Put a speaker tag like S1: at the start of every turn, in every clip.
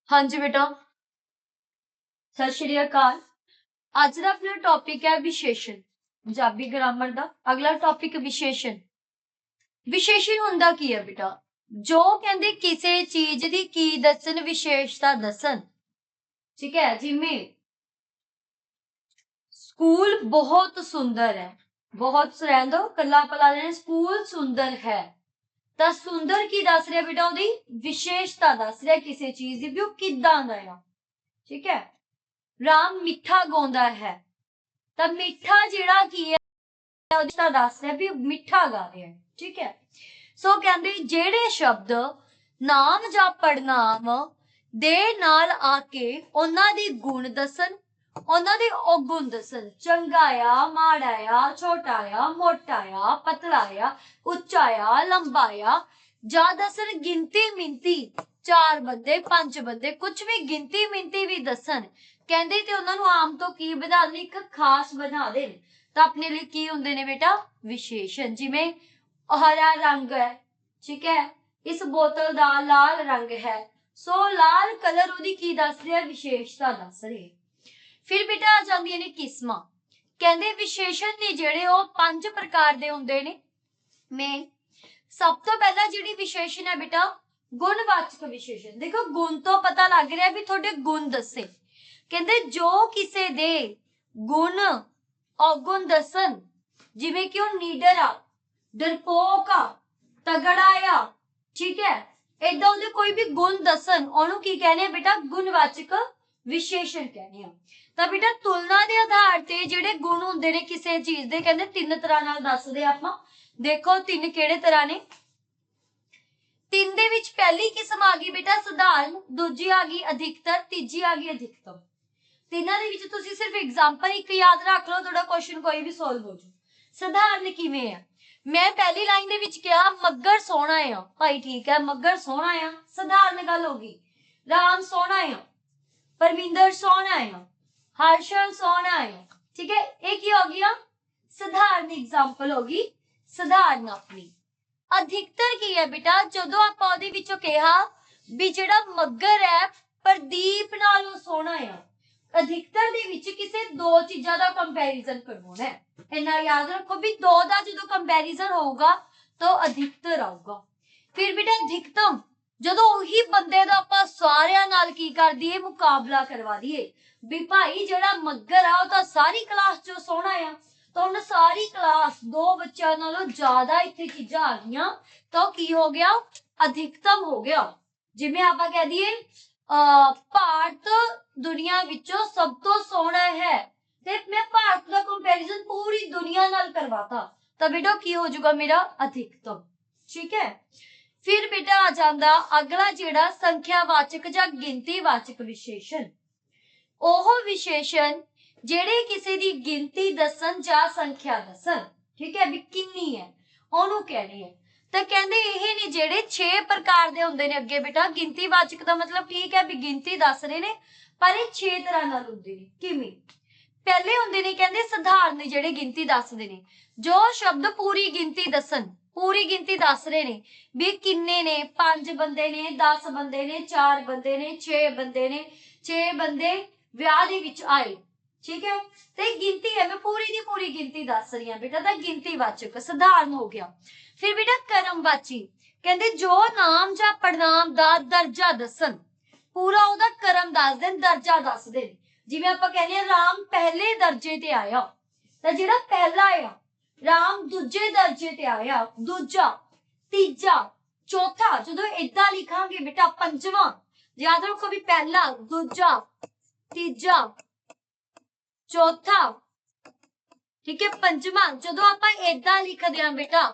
S1: हाँ जी बेटा, सत श्री अकाल। ਅੱਜ ਦਾ ਆਪਣਾ ਟੌਪਿਕ ਹੈ ਵਿਸ਼ੇਸ਼ਣ। ਪੰਜਾਬੀ ਗ੍ਰਾਮਰ ਦਾ ਅਗਲਾ ਟੌਪਿਕ ਵਿਸ਼ੇਸ਼ਣ। ਵਿਸ਼ੇਸ਼ਣ ਹੁੰਦਾ ਕੀ ਹੈ ਬੇਟਾ? ਜੋ ਕਹਿੰਦੇ ਕਿਸੇ ਚੀਜ਼ ਦੀ ਕੀ ਦੱਸਣ, ਵਿਸ਼ੇਸ਼ਤਾ ਦੱਸਣ। ਠੀਕ ਹੈ, ਜਿਵੇਂ ਸਕੂਲ ਬਹੁਤ ਸੁੰਦਰ ਹੈ, ਬਹੁਤ ਰਹਿਣ ਦੋ ਕੱਲਾ ਪਲਾ ਲੈਣਾ, ਸਕੂਲ ਸੁੰਦਰ ਹੈ ਤਾਂ ਸੁੰਦਰ ਕੀ ਦੱਸ ਰਿਹਾ ਬੇਟਾ? ਉਹਦੀ ਵਿਸ਼ੇਸ਼ਤਾ ਦੱਸ ਰਿਹਾ ਕਿਸੇ ਚੀਜ਼ ਦੀ ਵੀ ਉਹ ਕਿੱਦਾਂ ਦਾ ਆ। ਠੀਕ ਹੈ, ਰਾਮ ਮਿੱਠਾ ਗਾਉਂਦਾ ਹੈ ਤਾਂ ਮਿੱਠਾ ਜਿਹੜਾ ਕੀ ਹੈ ਉਹਦੀ ਤਾਂ ਦੱਸ ਰਿਹਾ ਵੀ ਮਿੱਠਾ ਗਾ ਰਿਹਾ ਹੈ। ਠੀਕ ਹੈ, ਸੋ ਕਹਿੰਦੇ ਜਿਹੜੇ ਸ਼ਬਦ ਨਾਮ ਜਾਂ ਪੜਨਾਮ ਦੇ ਨਾਲ ਆ ਕੇ ਉਹਨਾਂ ਦੀ ਗੁਣ ਦੱਸਣ, ਉਹਨਾਂ ਦੇ ਔਗੁਣ ਦੱਸਣ, ਚੰਗਾ ਆ, ਮਾੜਾ ਆ, ਛੋਟਾ ਆ, ਮੋਟਾ ਆ, ਪਤਲਾ ਆ, ਉੱਚਾ ਆ, ਲੰਬਾ ਆ, ਜਾਂ ਦੱਸਣ ਗਿਣਤੀ ਮਿੰਤੀ, 4 ਬੰਦੇ 5 ਬੰਦੇ ਕੁਝ ਵੀ ਗਿਣਤੀ ਮਿੰਤੀ ਵੀ ਦੱਸਣ ਕਹਿੰਦੇ ਤੇ ਉਹਨਾਂ ਨੂੰ ਆਮ ਤੋਂ ਕੀ ਬਣਾ ਦੇਣ, ਇੱਕ ਖਾਸ ਬਣਾ ਦੇਣ ਤਾਂ ਆਪਣੇ ਲਈ ਕੀ ਹੁੰਦੇ ਨੇ ਬੇਟਾ? ਵਿਸ਼ੇਸ਼ਣ। ਜਿਵੇਂ ਹਰਾ ਰੰਗ ਹੈ, ਠੀਕ ਹੈ, ਇਸ ਬੋਤਲ ਦਾ ਲਾਲ ਰੰਗ ਹੈ, ਸੋ ਲਾਲ ਕਲਰ ਉਹਦੀ ਕੀ ਦੱਸ ਰਿਹਾ? ਵਿਸ਼ੇਸ਼ਤਾ ਦੱਸ ਰਿਹਾ। ਫਿਰ ਬੇਟਾ ਆ ਜਾਂਦੀਆਂ ਨੇ ਕਿਸਮਾਂ। ਕਹਿੰਦੇ ਵਿਸ਼ੇਸ਼ਣ ਨੇ ਜਿਹੜੇ ਉਹ 5 ਪ੍ਰਕਾਰ ਦੇ ਹੁੰਦੇ ਨੇ। ਮੈਂ ਸਭ ਤੋਂ ਪਹਿਲਾਂ ਜਿਹੜੀ ਵਿਸ਼ੇਸ਼ਣ ਹੈ ਬੇਟਾ, ਗੁਣਵਾਚਕ ਵਿਸ਼ੇਸ਼ਣ। ਦੇਖੋ ਗੁਣ ਤੋਂ ਪਤਾ ਲੱਗ ਰਿਹਾ ਵੀ ਤੁਹਾਡੇ ਗੁਣ ਦੱਸੇ। ਕਹਿੰਦੇ ਜੋ ਕਿਸੇ ਦੇ ਗੁਣ ਔਗੁਣ ਦੱਸਣ, ਜਿਵੇਂ ਕਿ ਉਹ ਨੀਡਰ ਆ, ਡਰਪੋਕ ਆ, ਤਗੜਾ ਆ, ਠੀਕ ਹੈ, ਏਦਾਂ ਉਹਦੇ ਕੋਈ ਵੀ ਗੁਣ ਦੱਸਣ, ਉਹਨੂੰ ਕੀ ਕਹਿੰਦੇ ਆ ਬੇਟਾ? ਗੁਣਵਾਚਕ ਵਿਸ਼ੇਸ਼ਣ ਕਹਿੰਦੇ ਆ। ਤਾਂ ਬੇਟਾ ਤੁਲਨਾ ਦੇ ਆਧਾਰ ਤੇ ਜਿਹੜੇ ਗੁਣ ਹੁੰਦੇ ਨੇ ਕਿਸੇ ਚੀਜ਼ ਦੇ, ਕਹਿੰਦੇ 3 ਤਰ੍ਹਾਂ ਨਾਲ ਦੱਸਦੇ ਆਪਾਂ। ਦੇਖੋ 3 ਕਿਹੜੇ ਤਰ੍ਹਾਂ ਨੇ? 3 ਦੇ ਵਿੱਚ ਪਹਿਲੀ ਕਿਸਮ ਆ ਗਈ ਬੇਟਾ ਸਧਾਰਨ, ਦੂਜੀ ਆ ਗਈ ਅਧਿਕਤਰ, ਤੀਜੀ ਆ ਗਈ ਅਧਿਕਤਮ। ਤਿੰਨਾਂ ਦੇ ਵਿੱਚ ਤੁਸੀਂ ਸਿਰਫ ਐਗਜ਼ਾਮਪਲ ਇੱਕ ਯਾਦ ਰੱਖ ਲਓ, ਤੁਹਾਡਾ ਕੁਐਸਚਨ ਕੋਈ ਵੀ ਸੋਲਵ ਹੋ ਜੂ। ਸਧਾਰਨ ਕਿਵੇਂ ਆ? ਮੈਂ ਪਹਿਲੀ ਲਾਈਨ ਦੇ ਵਿੱਚ ਕਿਹਾ ਮੱਗਰ ਸੋਹਣਾ ਆ, ਭਾਈ ਠੀਕ ਹੈ, ਮੱਗਰ ਸੋਹਣਾ ਆ, ਸਧਾਰਨ ਗੱਲ ਹੋ ਗਈ। ਰਾਮ ਸੋਹਣਾ ਆ, ਪਰਮਿੰਦਰ ਸੋਹਣਾ ਆ, ਹਰਸ਼ਲ ਸੋਹਣਾ ਆ, ਠੀਕ ਹੈ, ਇਹ ਕੀ ਹੋ ਗਿਆ? ਸਧਾਰਨ ਐਗਜ਼ਾਮਪਲ ਹੋ ਗਈ, ਸਧਾਰਨ ਆਪਣੀ। ਅਧਿਕਤਰ ਕੀ ਹੈ ਬੇਟਾ? ਜਦੋਂ ਆਪਾਂ ਉਹਦੇ ਵਿੱਚੋਂ ਕਿਹਾ ਵੀ ਜਿਹੜਾ ਮੱਗਰ ਹੈ ਪ੍ਰਦੀਪ ਨਾਲੋਂ ਸੋਹਣਾ ਆ, ਅਧਿਕਤਰ ਦੇ ਵਿੱਚ ਕਿਸੇ 2 ਚੀਜ਼ਾਂ ਦਾ ਕੰਪੈਰੀਜ਼ਨ ਕਰਵਾਉਣਾ ਹੈ। ਇੰਨਾ ਯਾਦ ਰੱਖੋ ਵੀ 2 ਦਾ ਜਦੋਂ ਕੰਪੈਰੀਜ਼ਨ ਹੋਊਗਾ ਤਾਂ ਅਧਿਕਤਰ ਆਊਗਾ। ਫਿਰ ਬੇਟਾ ਅਧਿਕਤਮ, ਜਦੋਂ ਉਹੀ ਬੰਦੇ ਦਾ ਆਪਾਂ ਸਾਰਿਆਂ ਨਾਲ ਕੀ ਕਰ ਦਈਏ? ਮੁਕਾਬਲਾ ਕਰਵਾ ਦਈਏ ਵੀ ਭਾਈ ਜਿਹੜਾ ਮੱਗਰ ਆ ਉਹ ਤਾਂ ਸਾਰੀ ਕਲਾਸ ਚੋਂ ਸੋਹਣਾ ਆ, ਤਾਂ ਹੁਣ ਸਾਰੀ ਕਲਾਸ 2 ਬੱਚਿਆਂ ਨਾਲੋਂ ਜ਼ਿਆਦਾ ਇੱਥੇ ਚੀਜ਼ਾਂ ਆ ਗਈਆਂ ਤਾਂ ਉਹ ਕੀ ਹੋ ਗਿਆ? ਅਧਿਕਤਮ ਹੋ ਗਿਆ। ਜਿਵੇਂ ਆਪਾਂ ਕਹਿ ਦਈਏ ਭਾਰਤ ਦੁਨੀਆ ਵਿੱਚੋਂ ਸਭ ਤੋਂ ਸੋਹਣਾ ਹੈ ਤੇ ਮੈਂ ਭਾਰਤ ਦਾ ਕੰਪੈਰੀਜ਼ਨ ਪੂਰੀ ਦੁਨੀਆ ਨਾਲ ਕਰਵਾਤਾ ਤਾਂ ਬੇਟਾ ਕੀ ਹੋ ਜਾਊਗਾ ਮੇਰਾ? ਅਧਿਕਤਮ। ਠੀਕ ਹੈ, ਫਿਰ ਬੇਟਾ ਆ ਜਾਂਦਾ ਅਗਲਾ ਜਿਹੜਾ ਸੰਖਿਆਵਾਚਕ ਜਾਂ ਗਿਣਤੀਵਾਚਕ ਵਿਸ਼ੇਸ਼ਣ। ਉਹ ਵਿਸ਼ੇਸ਼ਣ ਜਿਹੜੇ ਕਿਸੇ ਦੀ ਗਿਣਤੀ ਦੱਸਣ ਜਾਂ ਸੰਖਿਆ ਦੱਸਣ, ਠੀਕ ਹੈ, ਵੀ ਕਿੰਨੀ ਹੈ, ਉਹਨੂੰ ਕਹਿੰਦੇ ਆ। ਤਾਂ ਕਹਿੰਦੇ ਇਹ ਨੇ ਜਿਹੜੇ 6 ਪ੍ਰਕਾਰ ਦੇ ਹੁੰਦੇ ਨੇ। ਅੱਗੇ ਬੇਟਾ ਗਿਣਤੀਵਾਚਕ ਦਾ ਮਤਲਬ ਠੀਕ ਹੈ ਵੀ ਗਿਣਤੀ ਦੱਸ ਰਹੇ ਨੇ, ਪਰ ਇਹ 6 ਤਰ੍ਹਾਂ ਨਾਲ ਹੁੰਦੇ ਨੇ। ਕਿਵੇਂ? ਪਹਿਲੇ ਹੁੰਦੇ ਨੇ ਕਹਿੰਦੇ ਸਧਾਰਨ, ਜਿਹੜੇ ਗਿਣਤੀ ਦੱਸਦੇ ਨੇ, ਜੋ ਸ਼ਬਦ ਪੂਰੀ ਗਿਣਤੀ ਦੱਸਣ, ਪੂਰੀ ਗਿਣਤੀ ਦੱਸ ਰਹੇ ਨੇ ਵੀ ਕਿੰਨੇ ਨੇ, 5 ਬੰਦੇ ਨੇ, 10 ਬੰਦੇ ਨੇ, 4 ਬੰਦੇ ਨੇ, 6 ਬੰਦੇ ਨੇ, 6 ਬੰਦੇ ਵਿਆਹ ਦੇ ਵਿੱਚ ਆਏ, ਠੀਕ ਹੈ, ਤੇ ਗਿਣਤੀ ਹੈ, ਮੈਂ ਪੂਰੀ ਦੀ ਪੂਰੀ ਗਿਣਤੀ ਦੱਸ ਰਹੀ ਹਾਂ ਬੇਟਾ, ਤਾਂ ਗਿਣਤੀਵਾਚਕ ਸਧਾਰਨ ਹੋ ਗਿਆ। ਫਿਰ ਬੇਟਾ ਕਰਮਵਾਚੀ, ਕਹਿੰਦੇ ਜੋ ਨਾਮ ਜਾਂ ਪੜਨਾਮ ਦਾ ਦਰਜਾ ਦੱਸਣ, ਪੂਰਾ ਉਹਦਾ ਕਰਮ ਦੱਸ ਦੇਣ, ਦਰਜਾ ਦੱਸ ਦੇਣ। ਜਿਵੇਂ ਆਪਾਂ ਕਹਿੰਦੇ ਆ ਰਾਮ ਪਹਿਲੇ ਦਰਜੇ ਤੇ ਆਇਆ, ਤਾਂ ਜਿਹੜਾ ਪਹਿਲਾ ਆ, ਰਾਮ ਦੂਜੇ ਦਰਜੇ ਤੇ ਆਇਆ, ਦੂਜਾ, ਤੀਜਾ, ਚੌਥਾ। ਜਦੋਂ ਏਦਾਂ ਲਿਖਾਂਗੇ ਬੇਟਾ ਪੰਜਵਾਂ, ਯਾਦ ਰੱਖੋ ਵੀ ਪਹਿਲਾ, ਦੂਜਾ, ਤੀਜਾ, ਚੌਥਾ, ਠੀਕ ਹੈ, ਪੰਜਵਾਂ। ਜਦੋਂ ਆਪਾਂ ਏਦਾਂ ਲਿਖਦੇ ਹਾਂ ਬੇਟਾ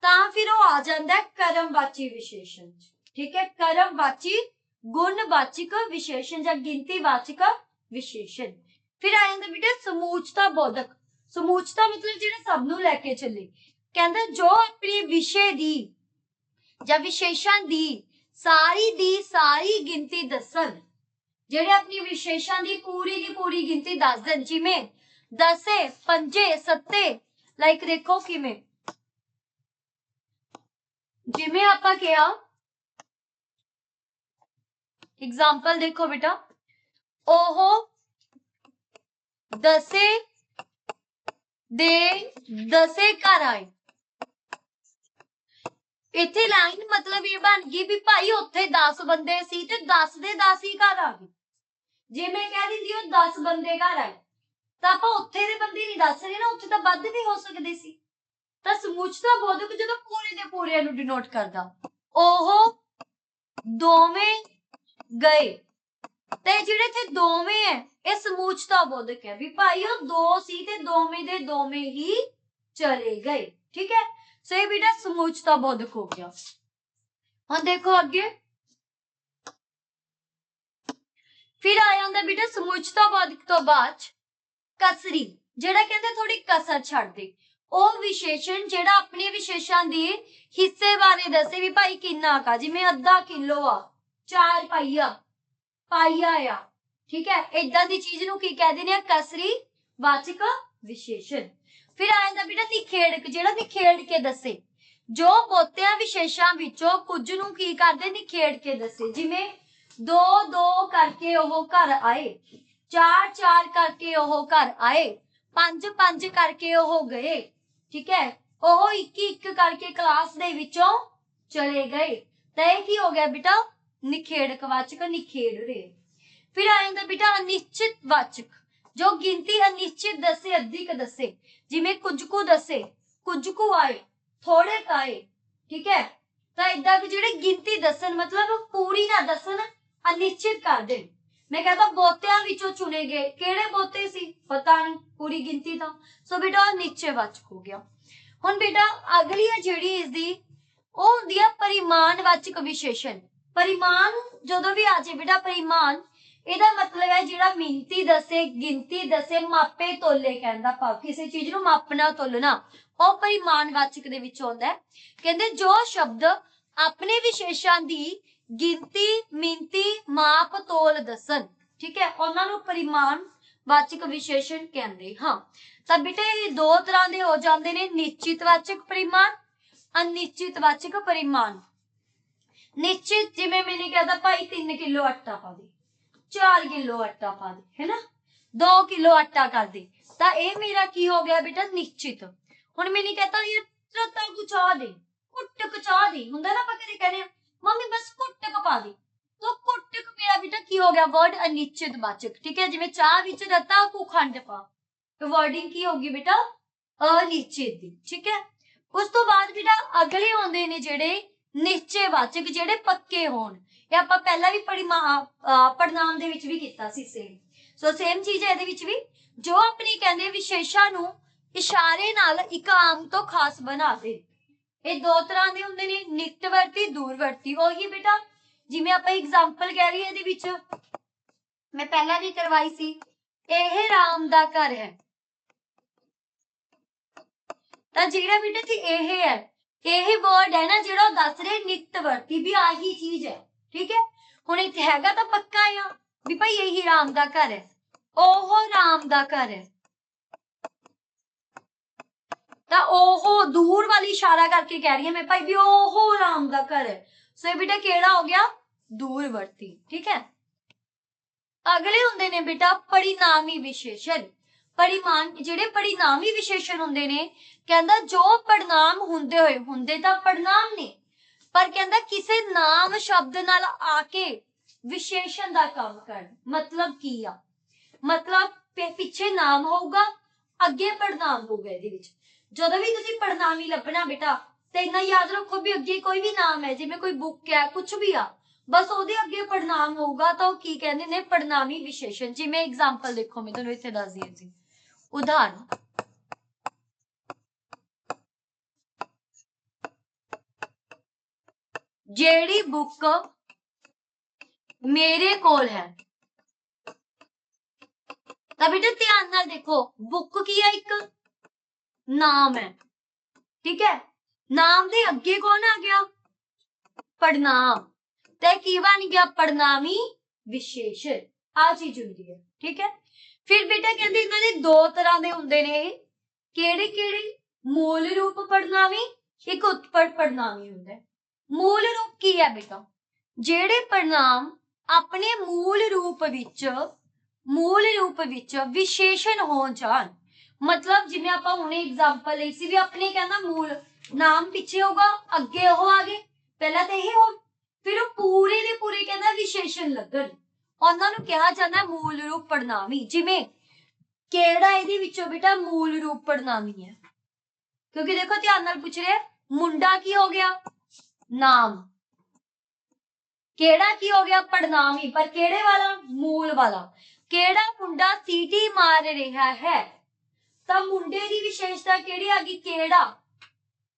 S1: ਤਾਂ ਫਿਰ ਉਹ ਆ ਜਾਂਦਾ ਹੈ ਕਰਮਵਾਚੀ ਵਿਸ਼ੇਸ਼ਣ। ਠੀਕ ਹੈ, ਕਰਮਵਾਚੀ ਗੁਣਵਾਚਕ ਵਿਸ਼ੇਸ਼ਣ ਜਾਂ ਗਿਣਤੀਵਾਚਕ ਵਿਸ਼ੇਸ਼ਣ। ਫਿਰ ਆ ਜਾਂਦਾ ਬੇਟਾ ਸਮੂਚਤਾ ਬੋਧਕ। ਸਮੂਚਤਾ ਮਤਲਬ ਜਿਹੜਾ ਸਭ ਨੂੰ ਲੈ ਕੇ ਚੱਲੇ। ਕਹਿੰਦਾ ਜੋ ਆਪਣੇ ਵਿਸ਼ੇ ਦੀ ਜਾਂ ਵਿਸ਼ੇਸ਼ਣ ਦੀ ਸਾਰੀ ਗਿਣਤੀ ਦੱਸਣ, ਜਿਹੜੇ ਆਪਣੀ ਵਿਸ਼ੇਸ਼ਣ ਦੀ ਪੂਰੀ ਗਿਣਤੀ ਦੱਸ ਦੇਣ, ਜਿਵੇਂ 10 5 7, ਲਾਈਕ ਦੇਖੋ ਕਿਵੇਂ, ਜਿਵੇਂ ਆਪਾਂ ਕਿਹਾ एग्जाम्पल देखो बेटा, ओहो दसे दे दसे घर आए। इत्थे लाइन मतलब ये बन गई भी भाई उत्थे 10 बंदे सी ते 10 दे 10 ही घर आ गए। जे मैं कह दिंदी हो 10 बंदे घर आए ਤਾਂ ਆਪਾਂ ਉੱਥੇ ਦੇ ਬੰਦੇ ਨਹੀਂ ਦੱਸ ਰਹੇ ਨਾ, ਉੱਥੇ ਤਾਂ ਵੱਧ ਵੀ ਹੋ ਸਕਦੇ ਸੀ। ਤਾਂ ਸਮੁੱਚਤਾ ਬੋਧਕ ਜਦੋਂ ਪੂਰੇ ਦੇ ਪੂਰੇ ਨੂੰ ਡਿਨੋਟ ਕਰਦਾ, ਉਹ ਦੋਵੇਂ ਗਏ। ਤੇ ਜਿਹੜੇ ਇੱਥੇ ਦੋਵੇਂ ਹੈ ਇਹ ਸਮੁੱਚਤਾ ਬੋਧਕ ਹੈ ਵੀ ਭਾਈ ਉਹ ਦੋ ਸੀ ਤੇ ਦੋਵੇਂ ਦੇ ਦੋਵੇਂ ਹੀ ਚਲੇ ਗਏ। ਠੀਕ ਹੈ, ਸੋ ਇਹ ਬੇਟਾ ਸਮੁੱਚਤਾ ਬੋਧਕ ਹੋ ਗਿਆ। ਹੁਣ ਦੇਖੋ ਅੱਗੇ ਫਿਰ ਆ ਜਾਂਦਾ ਬੇਟਾ ਸਮੁੱਚਤਾ ਬੋਧਕ ਤੋਂ ਬਾਅਦ कसरी, जेड़ा कहंदे थोड़ी कसर छड़ दे। ਉਹ ਵਿਸ਼ੇਸ਼ਣ ਜਿਹੜਾ ਆਪਣੇ ਵਿਸ਼ੇਸ਼ਾਂ ਦੀ ਹਿੱਸੇ ਬਾਰੇ ਦੱਸੇ ਵੀ ਭਾਈ ਕਿੰਨਾ ਕਾ, ਜਿਵੇਂ ਅੱਧਾ ਕਿਲੋ ਆ, 4 ਪਾਈਆ ਪਾਈਆ ਆ। ਠੀਕ ਹੈ, ਇਦਾਂ ਦੀ ਚੀਜ਼ ਨੂੰ ਕੀ ਕਹਿੰਦੇ ਨੇ, ਕਸਰੀ ਵਾਚਕ ਵਿਸ਼ੇਸ਼ਣ। ਫਿਰ ਆ ਜਾਂਦਾ ਬੇਟਾ ਨਿਖੇੜਕ, ਜਿਹੜਾ ਨਿਖੇੜ ਕੇ ਦੱਸੇ, ਜੋ ਬਹੁਤਿਆਂ ਵਿਸ਼ੇਸ਼ਾਂ ਵਿੱਚੋਂ ਕੁਝ ਨੂੰ ਕੀ ਕਰਦੇ, ਨਿਖੇੜ ਕੇ ਦੱਸੇ। ਜਿਵੇਂ 2 2 ਕਰਕੇ ਉਹ ਘਰ ਆਏ, 4 4 करके ओह घर आए, 5 5 करके ओह गए। ठीक है, ओह 1 1 करके क्लास दे विचों चले गए। तो ये की हो गया बेटा निखेड़क वाचक, निखेड़ रहे। फिर आ जाता बेटा अनिश्चित वाचक, जो गिनती अनिश्चित दसे अधिक दसे, जिमें कुछ को दसे, कुछ को आए, थोड़े क आए। ठीक है, तो इदा जिहड़े गिनती दसन मतलब पूरी ना दसन, अनिश्चित कर दे। मैं कहता बहुतियां विचों चुने गए, केड़े बहुते सी पता नहीं, पूरी गिनती था। सो बेटा नीचे वाचक हो गया। हुण बेटा अगली है जिहड़ी इसदी ओह हुंदी है परिमाणवाचक विशेषण। परिमाण जदों भी आ जाए बेटा परिमाण, ਇਹਦਾ मतलब है ਜਿਹੜਾ ਮਿਣਤੀ दसे, गिनती दसे, मापे तोले कहंदा भाव किसी चीज ਨੂੰ मापना तोलना, ਉਹ परिमाणवाचक ਦੇ ਵਿੱਚ ਆਉਂਦਾ ਹੈ। ਕਹਿੰਦੇ ਜੋ ਸ਼ਬਦ ਆਪਣੇ ਵਿਸ਼ੇਸ਼ਾਂ ਦੀ गिनती मिनती माप तोल दसन, ठीक है, उन्होंने परिमाण वाचक विशेषण कहते। हाँ, तो बेटे ये दो तरह के हो जाते हैं, निश्चित वाचक परिमाण, अनिश्चित वाचक परिमाण। निश्चित जिवें मैंने कहता भाई 3 किलो आटा पा दे, 4 किलो आटा पा दे, है ना, 2 किलो आटा कर दे, तो ये मेरा की हो गया बेटा निश्चित। हुण मैंने कहता ये रत्ता कुछ आ दे, कुटक चाह दे, हुंदा ना, आपां कदे कहने मम्मी बस कुटक पा दी, तो कुटक मेरा बेटा की हो गया वर्ड अनिश्चित वाचक। ठीक है, जिवें चाह विच रत्ता को खंड पा, तो वर्डिंग की होगी बेटा अनिश्चित दी। ठीक है, उस तो बाद बेटा अगले आउंदे ने जिहड़े निश्चय वाचक, जिहड़े पक्के होण। ये आपां पहला भी पड़नाम दे विच भी कीता सी सेम। सो सेम चीज है इहदे विच भी, जो अपनी कहंदे विशेषां नूं इशारे नाल इक आम तो खास बना दे। ये दो तरह के होंगे ने, निकटवर्ती दूरवर्ती। ओही बेटा जिवें आपां एग्जाम्पल कह रही है, इहदे मैं पहला भी करवाई सी, यह राम दा घर है, तां जिहड़ा बेटा जी यह है, यह वर्ड है ना जिहड़ा दस रहे निकटवर्ती भी आही चीज है। ठीक है, हुण इत्थे हैगा तां पक्का आ भी भाई यही राम दा घर है, ओह राम दा घर है, ਤਾਂ ਉਹ दूर वाली इशारा करके कह रही है मैं भाई भी ओहो राम दा घर है। सो ये बेटा केड़ा हो गया दूरवर्ती। ठीक है, अगले हुंदे ने बेटा परिणामी विशेषण। परिमाण जिहड़े परिणामी विशेषण हुंदे ने, कहंदा जो परिणाम हुंदे होए, हुंदे तां परिणाम ने, पर कहंदा किसे नाम शब्द नाल आके विशेषण दा काम कर। मतलब की आ, मतलब पिछे नाम होगा, अगे परिणाम होगा। इहदे विच ਜਦੋਂ भी तुसीं परिणामी लभना बेटा तो इन्ना याद रखो भी अगे कोई भी नाम है, जिवें कोई बुक है, कुछ भी आ, बस ਉਹਦੇ ਅੱਗੇ परिणाम होगा तो की कहंदे ने परिणामी विशेषण। जिवें एग्जांपल देखो मैं ਤੁਹਾਨੂੰ ਇੱਥੇ ਦੱਸ ਦਿਆਂ जी, उदाहरण ਜਿਹੜੀ बुक मेरे कोल है, ਤਾਂ बेटा ध्यान नाल देखो बुक की है, एक नाम है। ठीक है, नाम दे अगे कौन आ गया परिणाम, ते की बन गया परिणामी विशेषण। आ चीज हुंदी है। ठीक है, फिर बेटा कहते इन्हां दे दो तरह दे हुंदे ने, केड़े केड़े, मूल रूप परिणामी, एक उत्पट परिणामी हुंदा है। मूल रूप की है बेटा, जेड़े परिणाम ਆਪਣੇ ਮੂਲ ਰੂਪ ਵਿੱਚ ਵਿਸ਼ੇਸ਼ਣ ਹੋ ਜਾਣ। मतलब जिवें आपां हुणे एग्जांपल लई सी भी अपने कहंदा मूल नाम पिछे होगा अगे ओह आ गए पहला तो यही हो फिर पूरे दे पूरे कहंदा विशेषण लगन उन्हां नूं कहा जांदा मूल रूप पड़नामी। जिवें केड़ा इहदे विचों बेटा मूल रूप पड़नामी है क्योंकि देखो ध्यान नाल पुछ रहे मुंडा की हो गया नाम केड़ा की हो गया पड़नामी पर केड़े वाला मूल वाला। केड़ा मुंडा सीटी मार रहा है ਤਾਂ ਮੁੰਡੇ ਦੀ ਵਿਸ਼ੇਸ਼ਤਾ ਕਿਹੜੀ ਆ ਗਈ ਕਿਹੜਾ।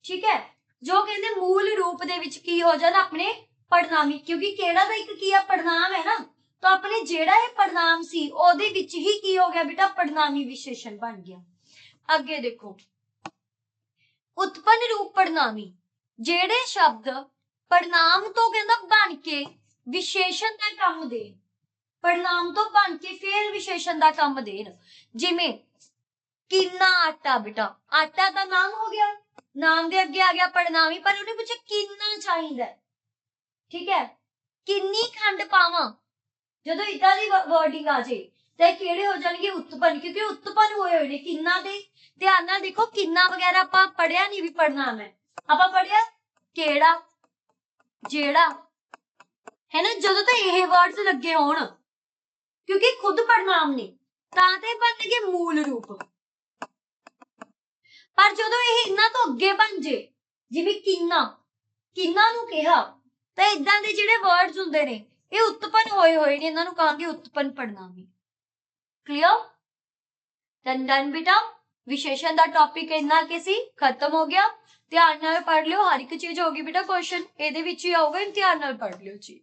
S1: ਠੀਕ ਹੈ ਜੋ ਕਹਿੰਦੇ ਮੂਲ ਰੂਪ ਦੇ ਵਿੱਚ ਕੀ ਹੋ ਜਾਣ ਆਪਣੇ ਪੜਨਾਮੀ ਕਿਉਂਕਿ ਕਿਹੜਾ ਦਾ ਇੱਕ ਕੀ ਆ ਪੜਨਾਮ ਹੈ ਨਾ ਤਾਂ ਆਪਣੇ ਜਿਹੜਾ ਇਹ ਪੜਨਾਮ ਸੀ ਉਹਦੇ ਵਿੱਚ ਹੀ ਕੀ ਹੋ ਗਿਆ ਬੇਟਾ ਪੜਨਾਮੀ ਵਿਸ਼ੇਸ਼ਣ ਬਣ ਗਿਆ। ਅੱਗੇ ਦੇਖੋ ਉਤਪੰਨ ਰੂਪ ਪੜਨਾਮੀ ਜਿਹੜੇ ਸ਼ਬਦ ਪੜਨਾਮ ਤੋਂ ਕਹਿੰਦਾ ਬਣ ਕੇ ਵਿਸ਼ੇਸ਼ਣ ਦਾ ਕੰਮ ਦੇਣ ਪੜਨਾਮ ਤੋਂ ਬਣ ਕੇ ਫਿਰ ਵਿਸ਼ੇਸ਼ਣ ਦਾ ਕੰਮ ਦੇਣ। ਜਿਵੇਂ किन्ना आटा बेटा आटा का नाम हो गया नाम दे अगे आ गया पड़नामी पर उन्हें पूछा किन्ना चाहिए ठीक है किन्नी खंड पावा जो इदा दी वर्डिंग आ जाए तो किहड़े हो जाएंगे उत्पन्न क्योंकि उत्पन्न होए हुए ने किन्ना दे ध्यान नाल देखो किन्ना वगैरह आपां पढ़िया नहीं भी पढ़नाम है आपां पढ़िया केड़ा जेड़ा है ना जदों तो यह वर्ड्स लगे होण क्योंकि खुद पढ़नाम ने तां ते बन गए मूल रूप पर जो इन्हां तो अगे बन जे जिवें किन्ना नूं कहा तो इदां दे जिहड़े वर्ड्स हुंदे ने ये उत्पन्न होए होए ने इन्हां नूं कहांगे उत्पन्न पड़नामी। क्लियर डन बेटा विशेषण दा टॉपिक इन्ना के सी खत्म हो गया ध्यान नाल पढ़ लियो हर एक चीज होगी बेटा क्वेश्चन इहदे विच ही आऊगा ध्यान नाल पढ़ लियो जी।